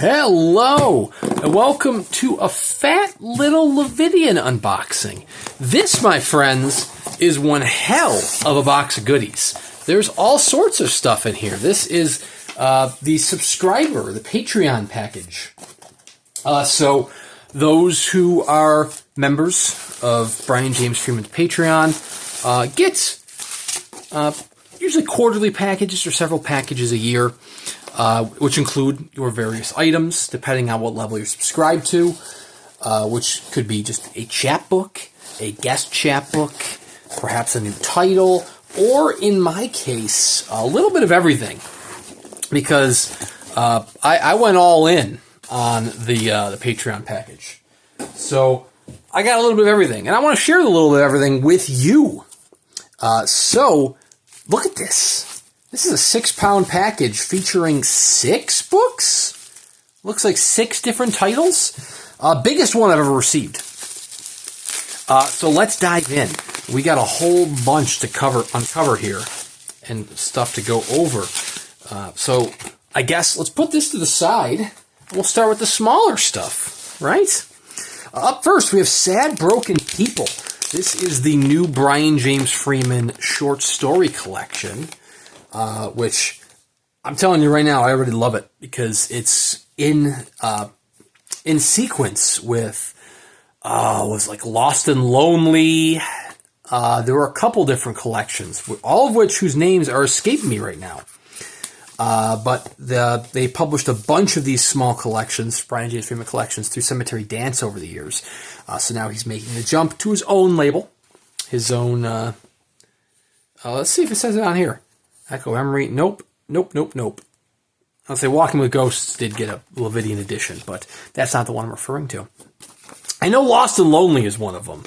Hello, and welcome to a fat little Lividian unboxing. This, my friends, is one hell of a box of goodies. There's all sorts of stuff in here. This is the subscriber, the Patreon package. So those who are members of Brian James Freeman's Patreon get usually quarterly packages or several packages a year. Which include your various items, depending on what level you're subscribed to, which could be just a chapbook, a guest chapbook, perhaps a new title, or in my case, a little bit of everything. Because I went all in on the Patreon package. So I got a little bit of everything, and I want to share a little bit of everything with you. So look at this. This is a 6-pound package featuring 6 books. Looks like 6 different titles. Biggest one I've ever received. So let's dive in. We got a whole bunch to uncover here and stuff to go over. So I guess let's put this to the side. And we'll start with the smaller stuff, right? Up first, we have Sad Broken People. This is the new Brian James Freeman short story collection. Which I'm telling you right now, I already love it because it's in sequence with was like Lost and Lonely. There were a couple different collections, all of which whose names are escaping me right now. But they published a bunch of these small collections, Brian James Freeman collections, through Cemetery Dance over the years. So now he's making the jump to his own label, his own. Let's see if it says it on here. Echo Emery, nope. I'll say Walking with Ghosts did get a Lividian edition, but that's not the one I'm referring to. I know Lost and Lonely is one of them.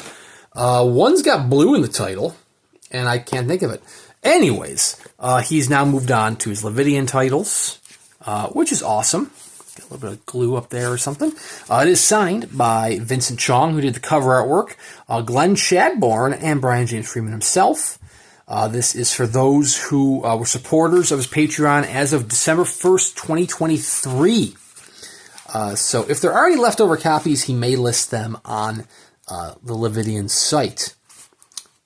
One's got blue in the title, and I can't think of it. Anyways, he's now moved on to his Lividian titles, which is awesome. Got a little bit of glue up there or something. It is signed by Vincent Chong, who did the cover artwork, Glenn Chadbourne, and Brian James Freeman himself. This is for those who were supporters of his Patreon as of December 1st, 2023. So if there are any leftover copies, he may list them on the Lividian site.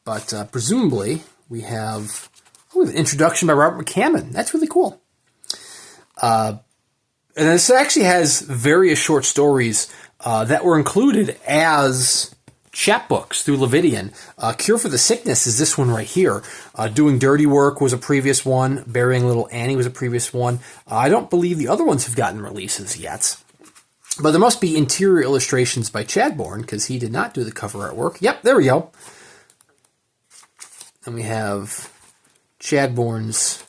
But presumably, we have an introduction by Robert McCammon. That's really cool. And this actually has various short stories that were included as chapbooks through Lividian. Cure for the Sickness is this one right here. Doing Dirty Work was a previous one. Burying Little Annie was a previous one. I don't believe the other ones have gotten releases yet. But there must be interior illustrations by Chadbourne, because he did not do the cover artwork. Yep, there we go. And we have Chadbourne's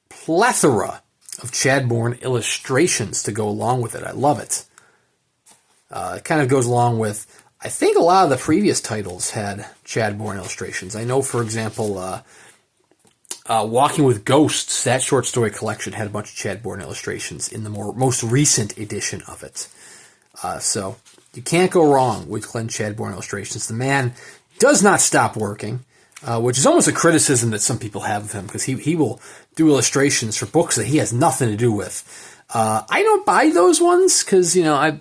plethora of Chadbourne illustrations to go along with it. I love it. It kind of goes along with, I think a lot of the previous titles had Chadbourne illustrations. I know, for example, Walking with Ghosts, that short story collection had a bunch of Chadbourne illustrations in the most recent edition of it. So you can't go wrong with Glenn Chadbourne illustrations. The man does not stop working, which is almost a criticism that some people have of him, because he will do illustrations for books that he has nothing to do with. I don't buy those ones because, I've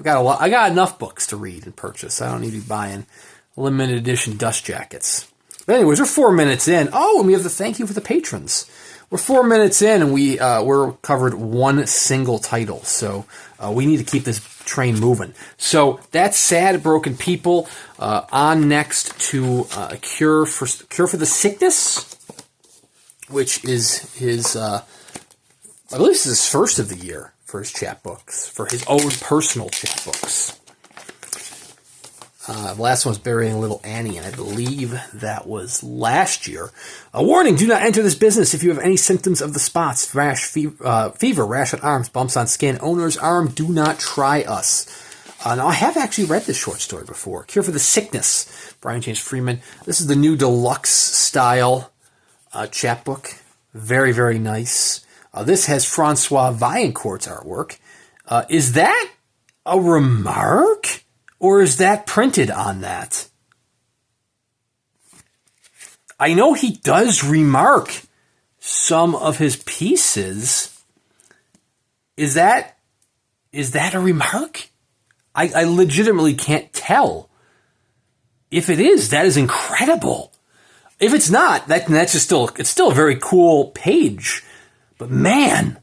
got a lot. I got enough books to read and purchase. I don't need to be buying limited edition dust jackets. But anyways, we're 4 minutes in. Oh, and we have the thank you for the patrons. We're 4 minutes in, and we're covered one single title. So we need to keep this train moving. So that's Sad Broken People. On next to a Cure for the Sickness, which is his. I believe this is his first of the year for his chapbooks, for his own personal chapbooks. The last one was Burying Little Annie, and I believe that was last year. A warning, do not enter this business if you have any symptoms of the spots, rash, fever, rash on arms, bumps on skin, owner's arm. Do not try us. Now, I have actually read this short story before. Cure for the Sickness, Brian James Freeman. This is the new deluxe style chapbook. Very, very nice. This has Francois Vallaincourt's artwork. Is that a remark? Or is that printed on that? I know he does remark some of his pieces. Is that a remark? I legitimately can't tell. If it is, that is incredible. If it's not, that's just it's still a very cool page. But man,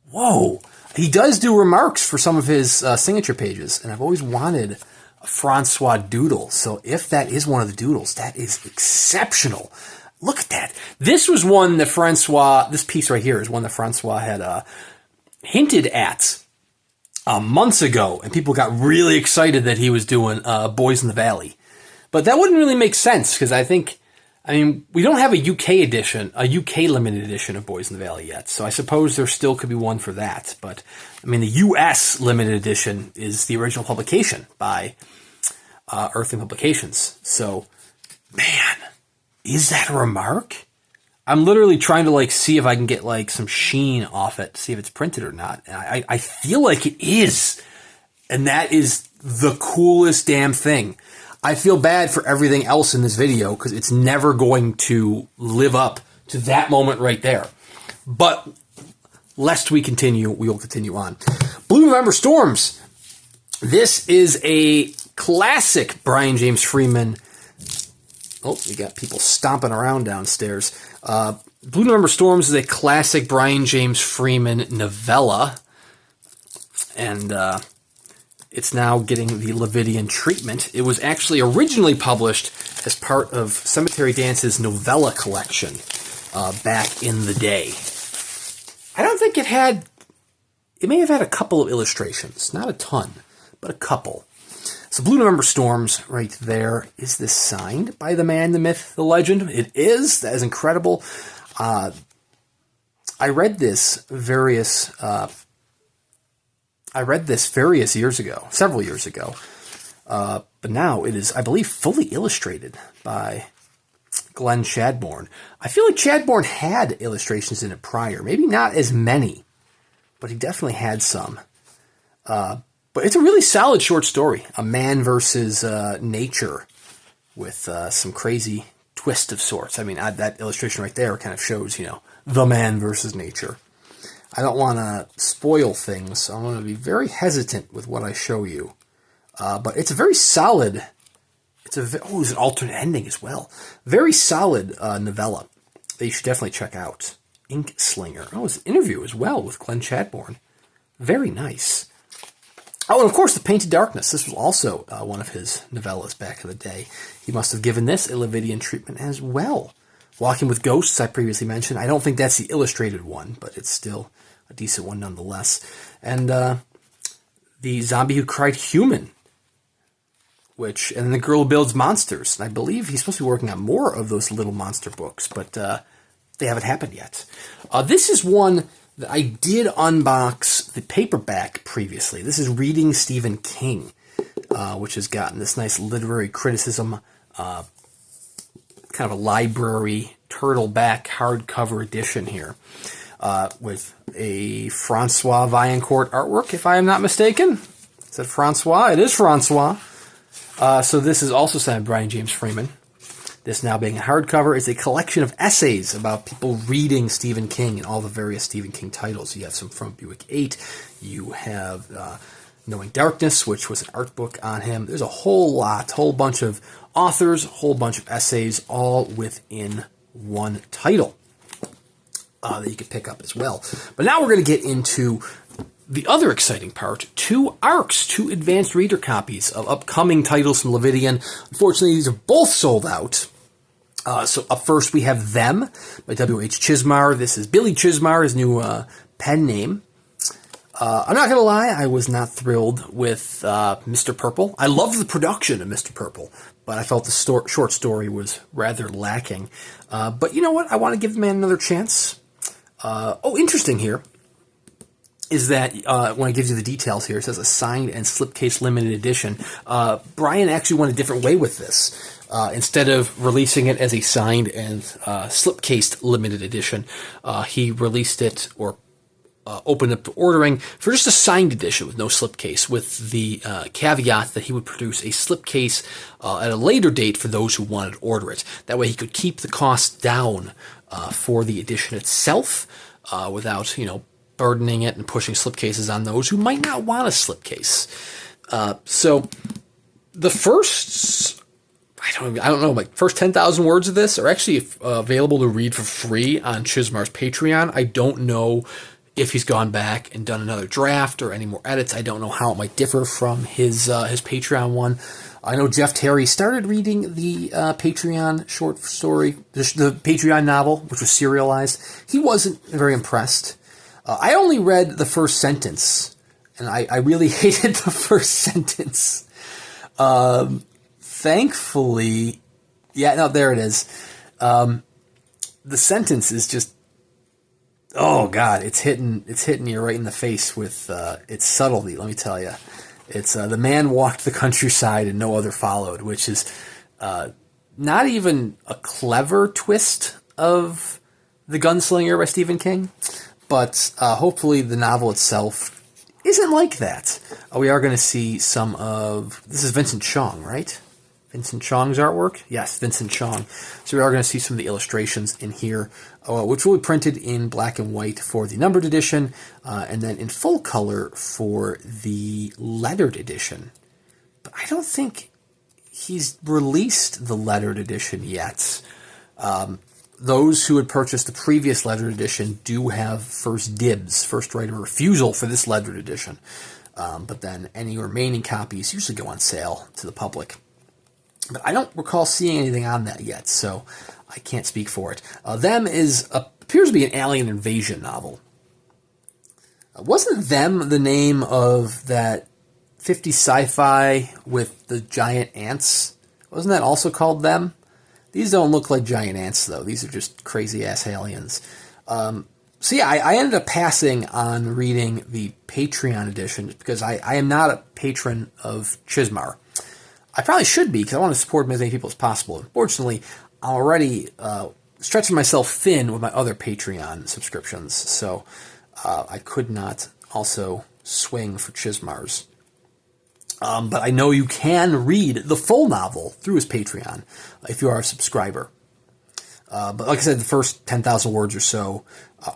whoa. He does do remarks for some of his signature pages, and I've always wanted a Francois doodle. So if that is one of the doodles, that is exceptional. Look at that. This was one that Francois, this piece right here is one that Francois had hinted at months ago, and people got really excited that he was doing Boys in the Valley. But that wouldn't really make sense, because we don't have a UK edition, a UK limited edition of Boys in the Valley yet, so I suppose there still could be one for that. But, the US limited edition is the original publication by Earthling Publications. So, man, is that a remark? I'm literally trying to, see if I can get, some sheen off it, see if it's printed or not. And I feel like it is. And that is the coolest damn thing. I feel bad for everything else in this video because it's never going to live up to that moment right there. But lest we continue, we will continue on. Blue November Storms. This is a classic Brian James Freeman. Oh, you got people stomping around downstairs. Blue November Storms is a classic Brian James Freeman novella. And it's now getting the Lividian treatment. It was actually originally published as part of Cemetery Dance's novella collection back in the day. I don't think it had... It may have had a couple of illustrations. Not a ton, but a couple. So Blue November Storms right there. Is this signed by the man, the myth, the legend? It is. That is incredible. I read this various years ago, several years ago. But now it is, I believe, fully illustrated by Glenn Chadbourne. I feel like Chadbourne had illustrations in it prior. Maybe not as many, but he definitely had some. But it's a really solid short story. A man versus nature with some crazy twist of sorts. That illustration right there kind of shows, the man versus nature. I don't want to spoil things, so I'm going to be very hesitant with what I show you. But it's a very solid... there's an alternate ending as well. Very solid novella that you should definitely check out. Ink Slinger. Oh, it's an interview as well with Glenn Chadbourne. Very nice. Oh, and of course, The Painted Darkness. This was also one of his novellas back in the day. He must have given this a Lividian treatment as well. Walking with Ghosts, I previously mentioned. I don't think that's the illustrated one, but it's still a decent one nonetheless. And The Zombie Who Cried Human, and The Girl Who Builds Monsters. And I believe he's supposed to be working on more of those little monster books, but they haven't happened yet. This is one that I did unbox the paperback previously. This is Reading Stephen King, which has gotten this nice literary criticism, kind of a library turtleback hardcover edition here, with a Francois Vallaincourt artwork, if I am not mistaken. Is it Francois? It is Francois. So this is also signed by Brian James Freeman. This now being a hardcover is a collection of essays about people reading Stephen King and all the various Stephen King titles. You have some from Buick 8. You have Knowing Darkness, which was an art book on him. There's a whole bunch of authors, a whole bunch of essays, all within one title that you can pick up as well. But now we're going to get into the other exciting part, 2 ARCs, 2 advanced reader copies of upcoming titles from Lividian. Unfortunately, these are both sold out. So up first we have Them by W.H. Chizmar. This is Billy Chizmar, his new pen name. I'm not going to lie, I was not thrilled with Mr. Purple. I loved the production of Mr. Purple, but I felt the short story was rather lacking. But you know what? I want to give the man another chance. Interesting here is that when it gives you the details here, it says a signed and slipcase limited edition. Brian actually went a different way with this. Instead of releasing it as a signed and slipcased limited edition, he released it, or opened up to ordering for just a signed edition with no slipcase, with the caveat that he would produce a slipcase at a later date for those who wanted to order it. That way he could keep the cost down for the edition itself without, burdening it and pushing slipcases on those who might not want a slipcase. So the first, I don't know, like first 10,000 words of this are actually available to read for free on Chizmar's Patreon. I don't know if he's gone back and done another draft or any more edits. I don't know how it might differ from his Patreon one. I know Jeff Terry started reading the Patreon short story, the Patreon novel, which was serialized. He wasn't very impressed. I only read the first sentence, and I really hated the first sentence. Thankfully, there it is. The sentence is just, oh God, it's hitting you right in the face with its subtlety. Let me tell you, it's the man walked the countryside and no other followed, which is not even a clever twist of The Gunslinger by Stephen King, but hopefully the novel itself isn't like that. We are going to see some of, this is Vincent Chong, right? Vincent Chong's artwork? Yes, Vincent Chong. So we are going to see some of the illustrations in here, which will be printed in black and white for the numbered edition, and then in full color for the lettered edition. But I don't think he's released the lettered edition yet. Those who had purchased the previous lettered edition do have first dibs, first right of refusal for this lettered edition. But then any remaining copies usually go on sale to the public. But I don't recall seeing anything on that yet, so I can't speak for it. Appears to be an alien invasion novel. Wasn't Them the name of that 50s sci-fi with the giant ants? Wasn't that also called Them? These don't look like giant ants, though. These are just crazy-ass aliens. I ended up passing on reading the Patreon edition because I am not a patron of Chizmar. I probably should be because I want to support as many people as possible. Unfortunately, I'm already stretching myself thin with my other Patreon subscriptions, so I could not also swing for Chizmar's. But I know you can read the full novel through his Patreon if you are a subscriber. But like I said, the first 10,000 words or so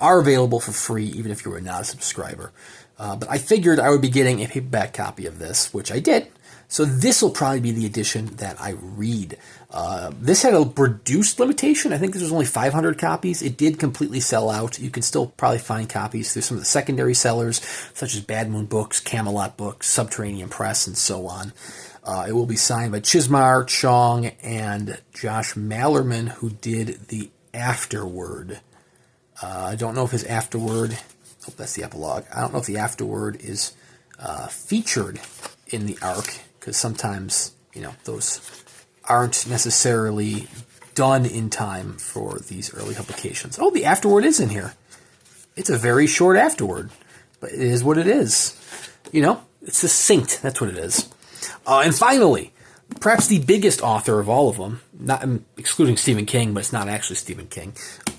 are available for free, even if you were not a subscriber. But I figured I would be getting a paperback copy of this, which I did. So this will probably be the edition that I read. This had a reduced limitation. I think this was only 500 copies. It did completely sell out. You can still probably find copies through some of the secondary sellers, such as Bad Moon Books, Camelot Books, Subterranean Press, and so on. It will be signed by Chizmar, Chong, and Josh Mallerman, who did the afterword. I don't know if his afterword... Oh, that's the epilogue. I don't know if the afterword is featured in the arc, because sometimes, those aren't necessarily done in time for these early publications. Oh, the afterword is in here. It's a very short afterword, but it is what it is. It's succinct. That's what it is. And finally, perhaps the biggest author of all of them, not excluding Stephen King, but it's not actually Stephen King,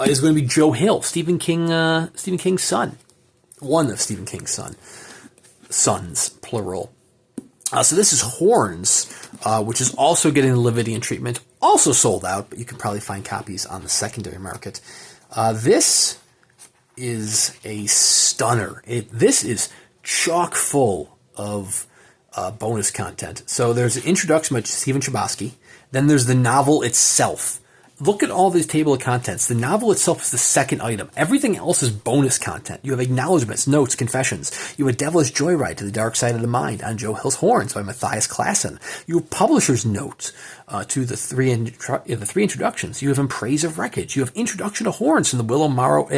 is going to be Joe Hill, Stephen King's son. One of Stephen King's sons, plural. So this is Horns, which is also getting the Lividian treatment, also sold out, but you can probably find copies on the secondary market. This is a stunner. This is chock full of bonus content. So there's an introduction by Stephen Chbosky, then there's the novel itself. Look at all these table of contents. The novel itself is the second item. Everything else is bonus content. You have acknowledgments, notes, confessions. You have a devilish joyride to the dark side of the mind on Joe Hill's Horns by Matthias Klassen. You have publisher's notes to the three introductions. You have In Praise of Wreckage. You have Introduction to Horns from the Willow Morrow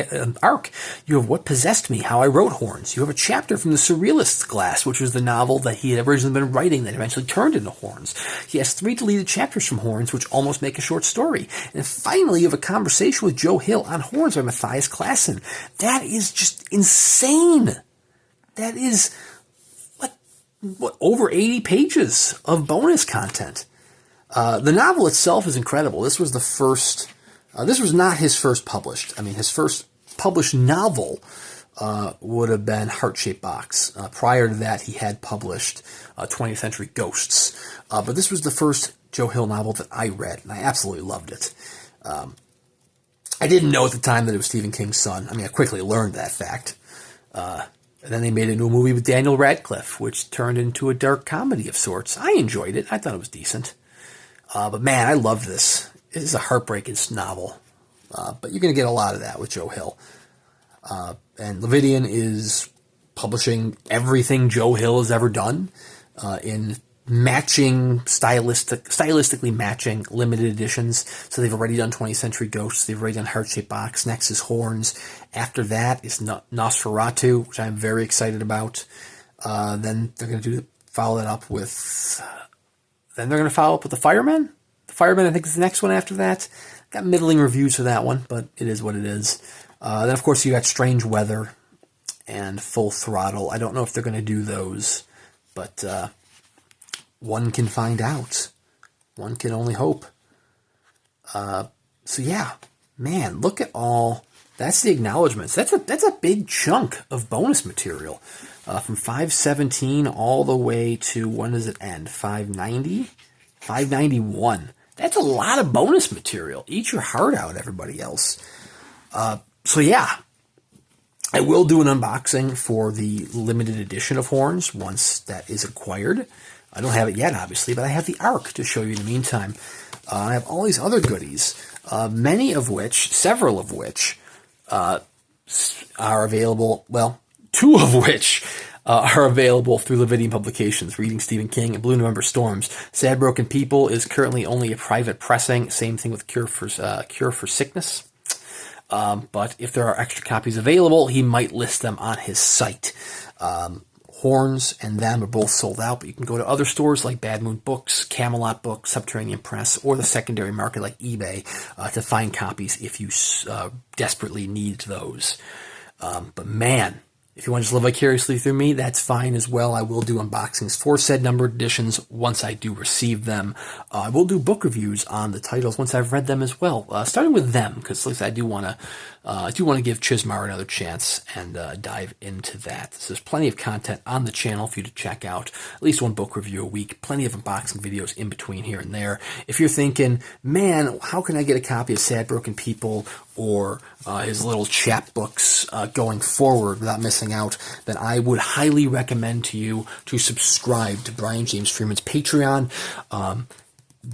arc. You have What Possessed Me, How I Wrote Horns. You have a chapter from the Surrealist's Glass, which was the novel that he had originally been writing that eventually turned into Horns. He has 3 deleted chapters from Horns, which almost make a short story. And finally, you have a conversation with Joe Hill on Horns by Matthias Klassen. That is just insane. That is, over 80 pages of bonus content. The novel itself is incredible. This was the first, this was not his first published. His first published novel would have been Heart-Shaped Box. Prior to that, he had published 20th Century Ghosts. But this was the first Joe Hill novel that I read, and I absolutely loved it. I didn't know at the time that it was Stephen King's son. I mean, I quickly learned that fact. And then they made it into a movie with Daniel Radcliffe, which turned into a dark comedy of sorts. I enjoyed it. I thought it was decent. But man, I loved this. It is a heartbreaking novel. But you're going to get a lot of that with Joe Hill. And Lividian is publishing everything Joe Hill has ever done in stylistically matching limited editions. So they've already done 20th Century Ghosts. They've already done Heart-Shaped Box. Next is Horns. After that is Nosferatu, which I'm very excited about. Then they're going to follow that up with... Then they're going to follow up with The Fireman. The Fireman, I think, is the next one after that. Got middling reviews for that one, but it is what it is. Then, of course, you got Strange Weather and Full Throttle. I don't know if they're going to do those, but one can find out. One can only hope. So, yeah, man, look at all... That's the acknowledgments. That's a big chunk of bonus material. From 517 all the way to, when does it end? 590? 591. That's a lot of bonus material. Eat your heart out, everybody else. So yeah, I will do an unboxing for the limited edition of Horns once that is acquired. I don't have it yet, obviously, but I have the Ark to show you in the meantime. I have all these other goodies, several of which are available, well, two of which are available through Lividian Publications, Reading Stephen King and Blue November Storms. Sad Broken People is currently only a private pressing. Same thing with Cure for Sickness. But if there are extra copies available, he might list them on his site. Horns and them are both sold out, but you can go to other stores like Bad Moon Books, Camelot Books, Subterranean Press, or the secondary market like eBay to find copies if you desperately need those. But man, if you want to just live vicariously through me, that's fine as well. I will do unboxings for said numbered editions once I do receive them. I will do book reviews on the titles once I've read them as well, starting with them, because like I do want to give Chizmar another chance and dive into that. So there's plenty of content on the channel for you to check out. At least one book review a week. Plenty of unboxing videos in between here and there. If you're thinking, man, how can I get a copy of Sad Broken People or his little chapbooks going forward without missing out, then I would highly recommend to you to subscribe to Brian James Freeman's Patreon.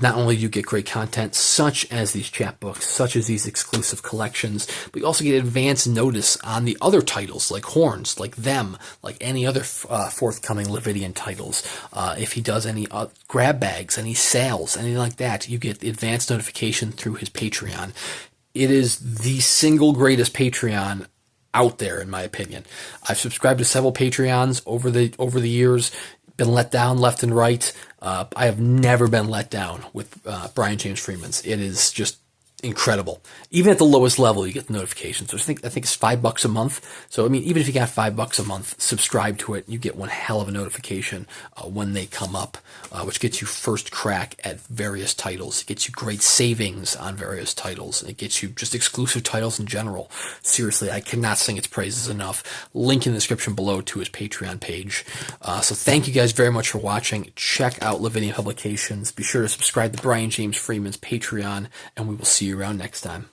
Not only do you get great content such as these chapbooks, such as these exclusive collections, but you also get advance notice on the other titles like Horns, like them, like any other forthcoming Lividian titles. If he does any grab bags, any sales, anything like that, you get advance notification through his Patreon. It is the single greatest Patreon out there, in my opinion. I've subscribed to several Patreons over the years, been let down left and right. I have never been let down with Brian James Freeman's. It is just incredible. Even at the lowest level, you get the notifications. I think it's $5 a month. So I mean, even if you got $5 a month, subscribe to it. You get one hell of a notification when they come up, which gets you first crack at various titles. It gets you great savings on various titles. It gets you just exclusive titles in general. Seriously, I cannot sing its praises enough. Link in the description below to his Patreon page. So thank you guys very much for watching. Check out Lividian Publications. Be sure to subscribe to Brian James Freeman's Patreon, and we will see you around next time.